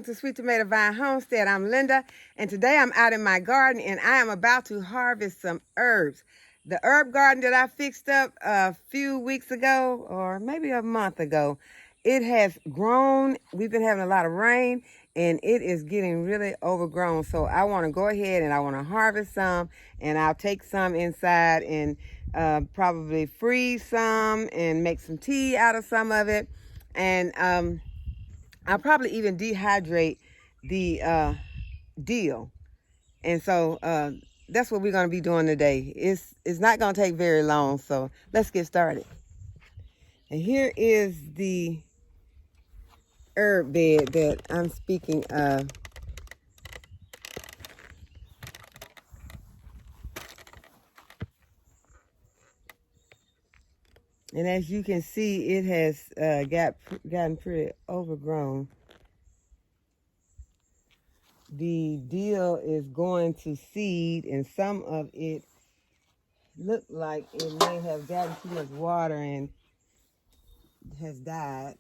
to Sweet Tomato Vine Homestead. I'm Linda, and today I'm out in my garden, and I am about to harvest some herbs. The herb garden that I fixed up a few weeks ago, or maybe a month ago, it has grown. We've been having a lot of rain, and it is getting really overgrown. So I want to go ahead and I want to harvest some, and I'll take some inside and probably freeze some and make some tea out of some of it. And I'll probably even dehydrate the deal. And so that's what we're going to be doing today. It's not going to take very long, so let's get started. And here is the herb bed that I'm speaking of. And as you can see, it has gotten pretty overgrown. The deal is going to seed, and some of it looked like it may have gotten too much water and has died.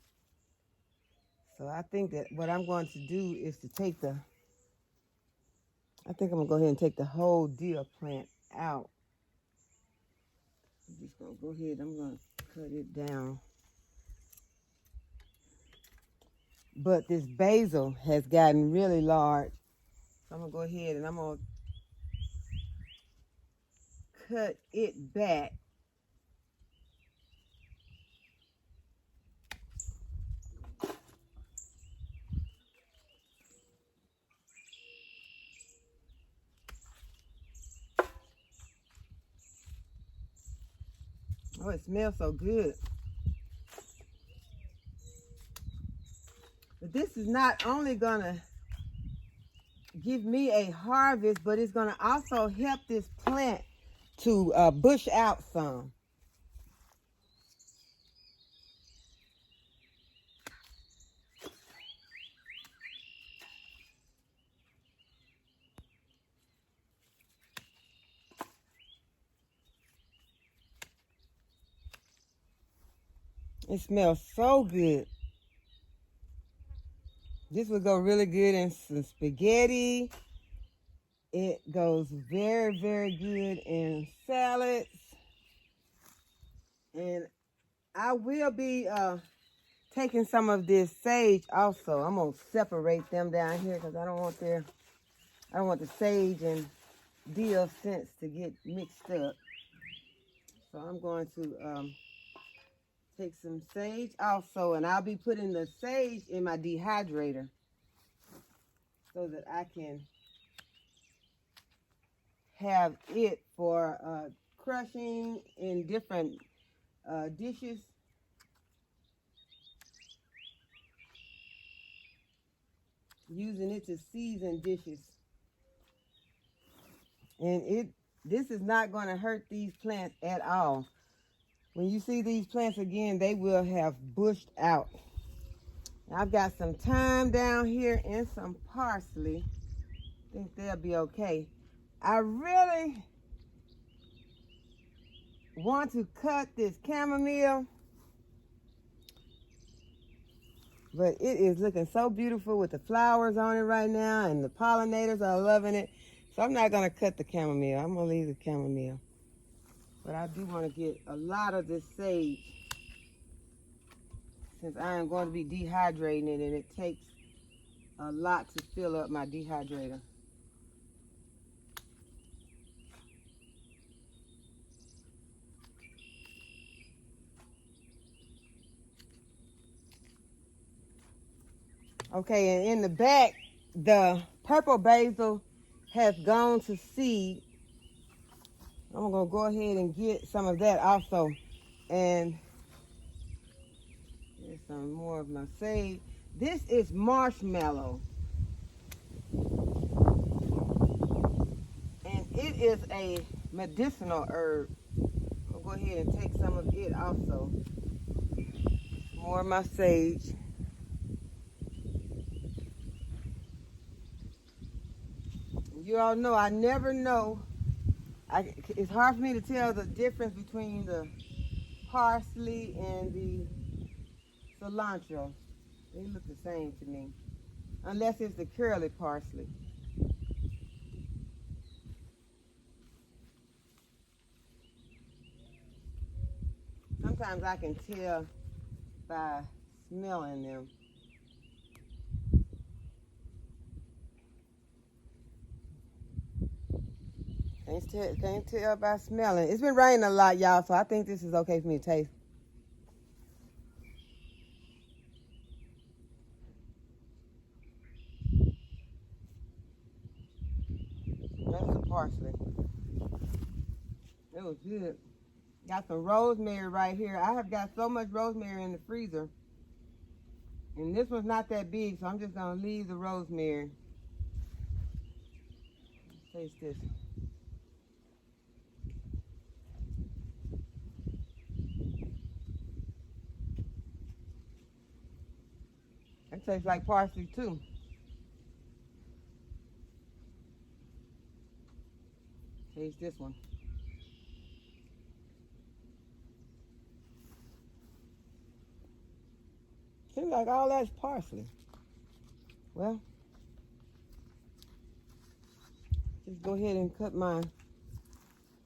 So I think that what I'm going to do is to take I'm going to go ahead and take the whole deal plant out. I'm just going to go ahead, I'm going to cut it down. But this basil has gotten really large. So I'm going to go ahead and I'm going to cut it back. Oh, it smells so good. But this is not only going to give me a harvest, but it's going to also help this plant to bush out some. It smells so good. This would go really good in some spaghetti. It goes very, very good in salads. And I will be taking some of this sage also. I'm going to separate them down here because I don't want the sage and dill scents to get mixed up. So I'm going to take some sage also, and I'll be putting the sage in my dehydrator so that I can have it for crushing in different dishes. Using it to season dishes. And this is not going to hurt these plants at all. When you see these plants again, they will have bushed out. I've got some thyme down here and some parsley. I think they'll be okay. I really want to cut this chamomile, but it is looking so beautiful with the flowers on it right now, and the pollinators are loving it. So I'm not going to cut the chamomile. I'm going to leave the chamomile. But I do want to get a lot of this sage, since I am going to be dehydrating it, and it takes a lot to fill up my dehydrator. Okay, and in the back, the purple basil has gone to seed. I'm going to go ahead and get some of that also. And here's some more of my sage. This is marshmallow. And it is a medicinal herb. I'll go ahead and take some of it also. More of my sage. You all know I never know. It's hard for me to tell the difference between the parsley and the cilantro. They look the same to me. unless it's the curly parsley. Sometimes I can tell by smelling them. Can't tell by smelling. It's been raining a lot, y'all, so I think this is okay for me to taste. That's the parsley. It was good. Got some rosemary right here. I have got so much rosemary in the freezer. And this one's not that big, so I'm just going to leave the rosemary. Let's taste this. That tastes like parsley too. Taste this one. Seems like all that's parsley. Well, just go ahead and cut my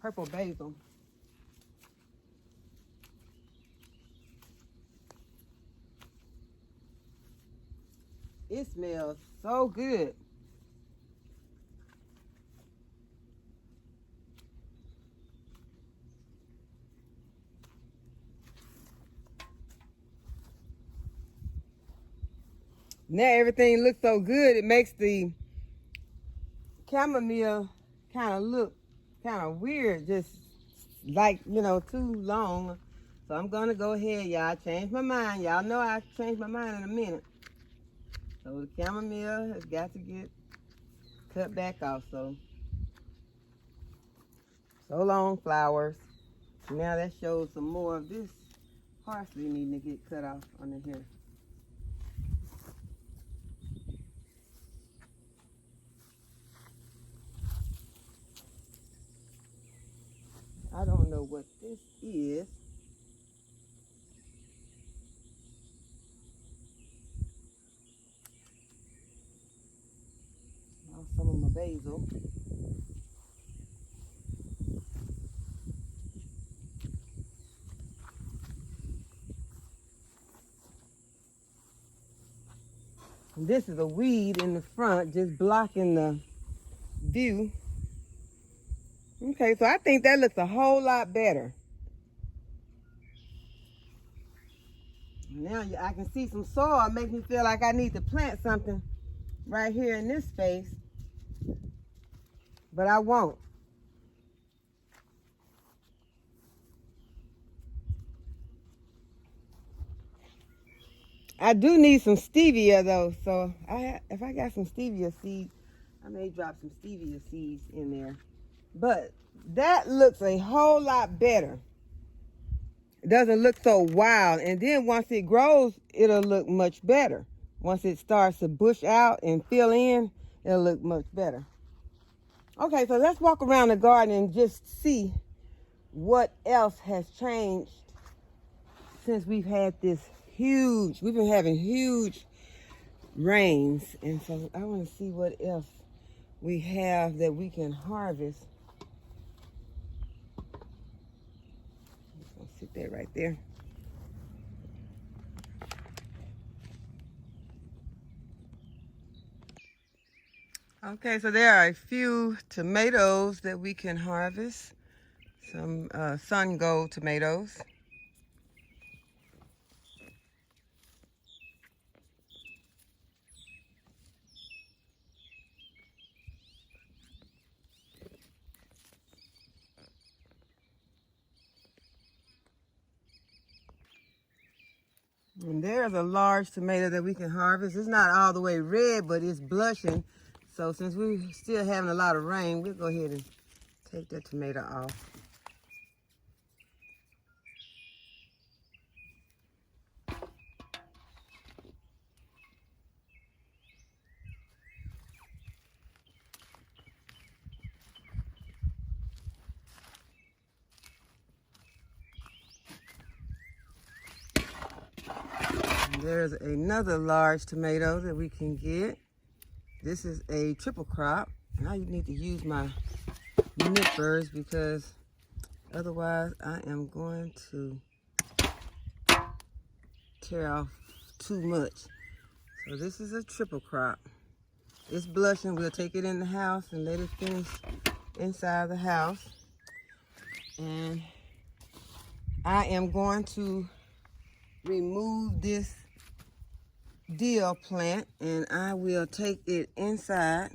purple basil. It smells so good. Now everything looks so good, it makes the chamomile kind of look kind of weird, just like, you know, too long. So I'm going to go ahead, y'all. Change my mind. Y'all know I change my mind in a minute. So the chamomile has got to get cut back off. So long, flowers. Now that shows some more of this parsley needing to get cut off under here. I don't know what this is. Lost some of my basil. This is a weed in the front, just blocking the view. Okay, so I think that looks a whole lot better. Now I can see some soil. It makes me feel like I need to plant something right here in this space. But I won't. I do need some stevia though, so if I got some stevia seeds, I may drop some stevia seeds in there. But that looks a whole lot better. It doesn't look so wild. And then once it grows, it'll look much better. Once it starts to bush out and fill in, it'll look much better. Okay, so let's walk around the garden and just see what else has changed since we've had we've been having huge rains. And so I want to see what else we have that we can harvest. I'll sit that right there. Okay, so there are a few tomatoes that we can harvest. Some sun gold tomatoes. And there's a large tomato that we can harvest. It's not all the way red, but it's blushing. So since we're still having a lot of rain, we'll go ahead and take that tomato off. And there's another large tomato that we can get. This is a triple crop. And I need to use my nippers because otherwise I am going to tear off too much. So this is a triple crop. It's blushing. We'll take it in the house and let it finish inside the house. And I am going to remove this dill plant and I will take it inside.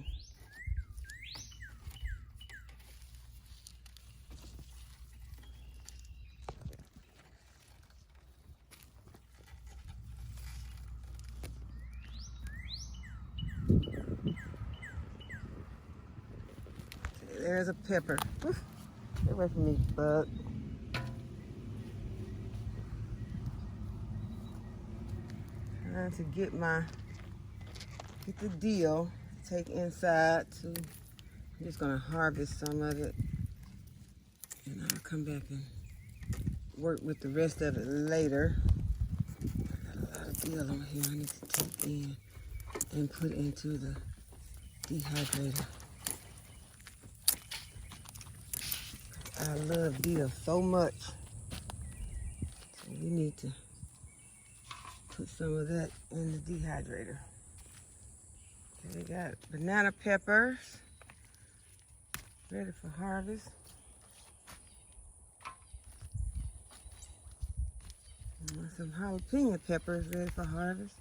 There's a pepper. Oof, get away from me, bug. Trying to get the dill to take inside to. I'm just gonna harvest some of it, and I'll come back and work with the rest of it later. I got a lot of dill on here. I need to take in and put into the dehydrator. I love dill so much. So we need to put some of that in the dehydrator. Okay, we got banana peppers ready for harvest. And some jalapeno peppers ready for harvest.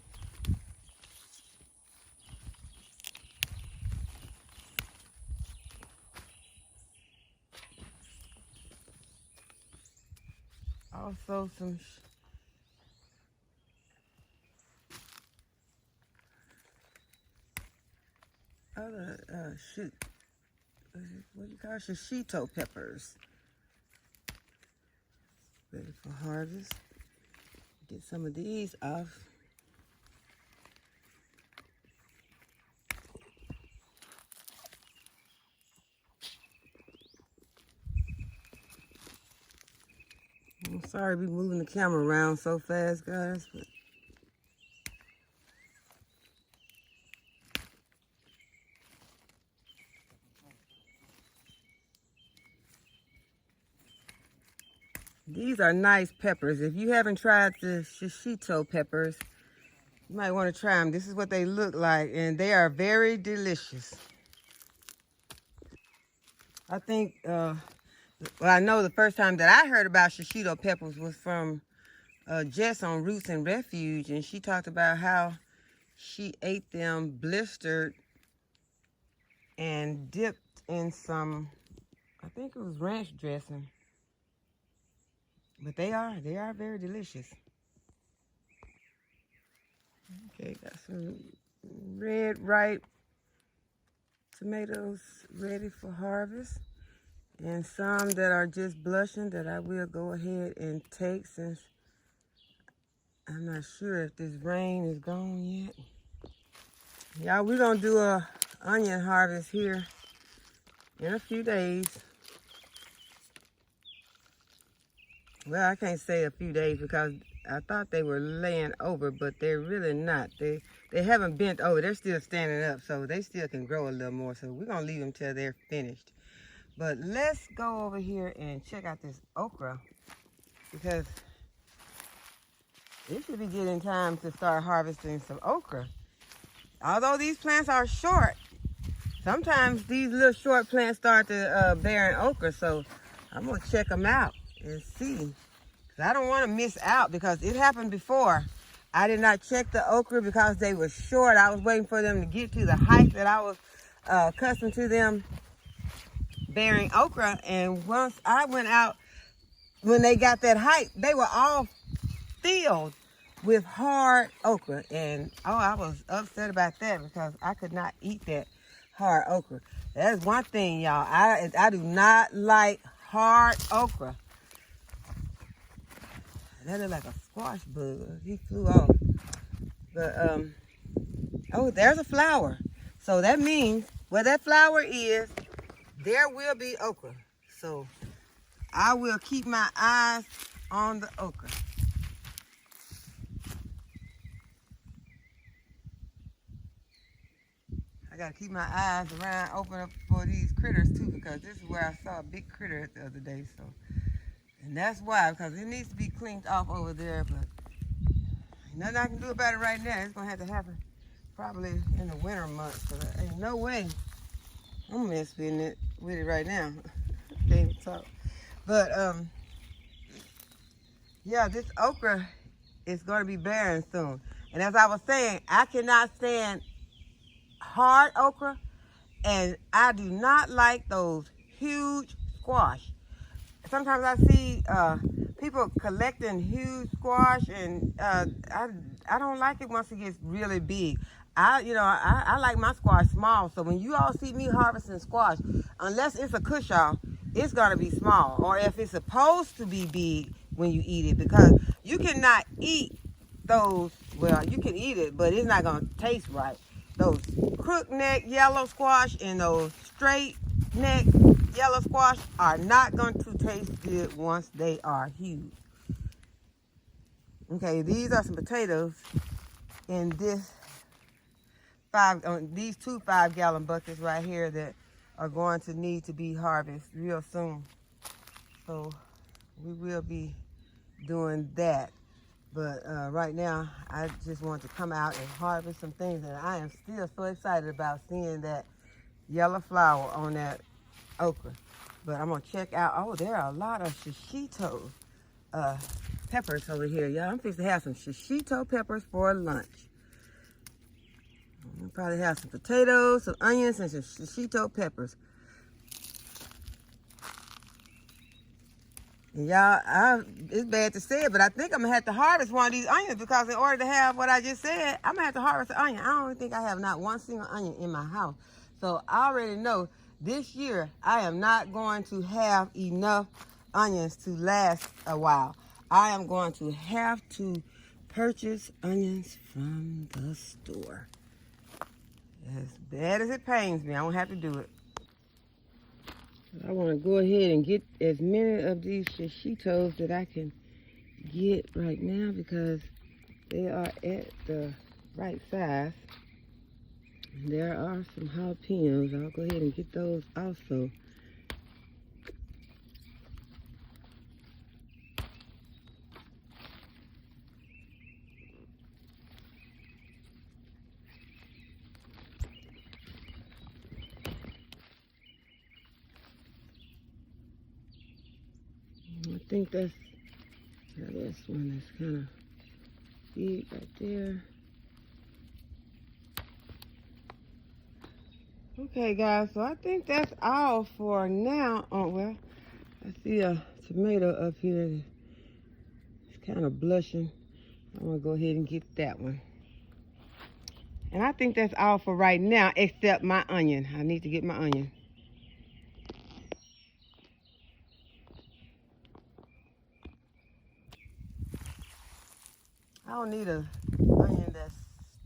Also some other what do you call it? Shishito peppers ready for harvest. Get some of these off. I'm sorry to be moving the camera around so fast, guys, but these are nice peppers. If you haven't tried the shishito peppers, you might want to try them. This is what they look like, and they are very delicious. I think, well, I know the first time that I heard about shishito peppers was from Jess on Roots and Refuge, and she talked about how she ate them blistered and dipped in some, I think it was ranch dressing. But they are very delicious. Okay, got some red ripe tomatoes ready for harvest. And some that are just blushing that I will go ahead and take since I'm not sure if this rain is gone yet. Y'all, we're gonna do a onion harvest here in a few days. Well, I can't say a few days because I thought they were laying over, but they're really not. They haven't bent over. They're still standing up, so they still can grow a little more. So we're gonna leave them till they're finished. But let's go over here and check out this okra because it should be getting time to start harvesting some okra. Although these plants are short, sometimes these little short plants start to bear an okra. So I'm gonna check them out and see. I don't want to miss out because it happened before. I did not check the okra because they were short. I was waiting for them to get to the height that I was accustomed to them bearing okra. And once I went out, when they got that height, they were all filled with hard okra. And oh, I was upset about that because I could not eat that hard okra. That's one thing, y'all. I do not like hard okra. That looked like a squash bug. He flew off. But, oh, there's a flower. So that means where that flower is, there will be okra. So I will keep my eyes on the okra. I gotta keep my eyes around open up for these critters too, because this is where I saw a big critter the other day. So, and that's why, because it needs to be cleaned off over there, but ain't nothing I can do about it right now. It's gonna have to happen probably in the winter months, because there ain't no way I'm messing with it right now. Can't even talk. But yeah, this okra is gonna be bearing soon. And as I was saying, I cannot stand hard okra, and I do not like those huge squash. Sometimes I see people collecting huge squash, and I don't like it once it gets really big. I like my squash small. So when you all see me harvesting squash, unless it's a cushaw, it's gonna be small. Or if it's supposed to be big when you eat it, because you cannot eat those. Well, you can eat it, but it's not gonna taste right. Those crook neck yellow squash and those straight neck yellow squash are not going to taste good once they are huge. Okay, these are some potatoes in these two 5-gallon buckets right here that are going to need to be harvested real soon. So we will be doing that. But right now, I just want to come out and harvest some things, and I am still so excited about seeing that yellow flower on that okra. But I'm gonna check out. Oh, there are a lot of shishito peppers over here, y'all. I'm fixing to have some shishito peppers for lunch. I'll probably have some potatoes, some onions, and some shishito peppers. And y'all, it's bad to say it, but I think I'm gonna have to harvest one of these onions, because in order to have what I just said, I'm gonna have to harvest an onion. I don't even think I have not one single onion in my house. So I already know this year I am not going to have enough onions to last a while. I am going to have to purchase onions from the store. As bad as it pains me, I won't have to do it. I want to go ahead and get as many of these shishitos that I can get right now, because they are at the right size. And there are some jalapenos. I'll go ahead and get those also. I think that's this one that's kind of big right there. Okay, guys, so I think that's all for now. Oh, well, I see a tomato up here. It's kind of blushing. I'm going to go ahead and get that one. And I think that's all for right now, except my onion. I need to get my onion. I don't need an onion that's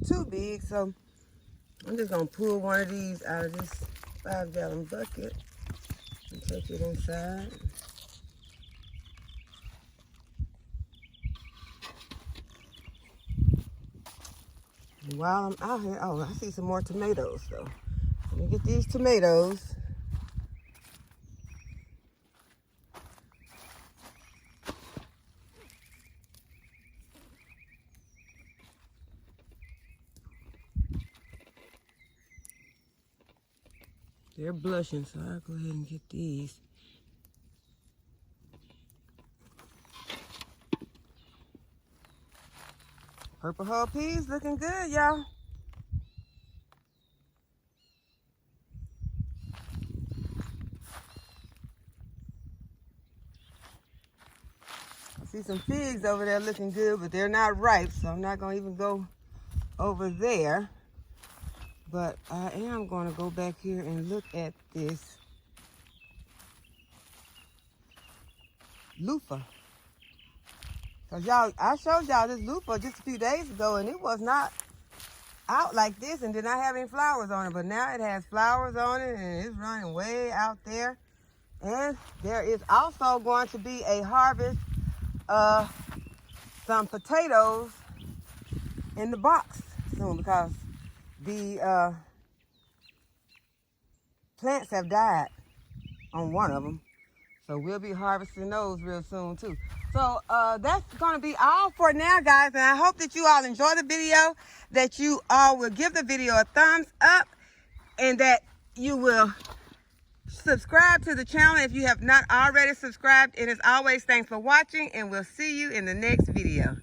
too big, so I'm just gonna pull one of these out of this 5-gallon bucket and take it inside. And while I'm out here, oh, I see some more tomatoes, so let me get these tomatoes. They're blushing, so I'll go ahead and get these. Purple hull peas looking good, y'all. I see some figs over there looking good, but they're not ripe, so I'm not gonna even go over there. But I am gonna go back here and look at this loofah. Cause y'all, I showed y'all this loofah just a few days ago, and it was not out like this and did not have any flowers on it. But now it has flowers on it, and it's running way out there. And there is also going to be a harvest of some potatoes in the box soon, because the plants have died on one of them. So we'll be harvesting those real soon too. So that's going to be all for now, guys. And I hope that you all enjoy the video, that you all will give the video a thumbs up, and that you will subscribe to the channel if you have not already subscribed. And as always, thanks for watching, and we'll see you in the next video.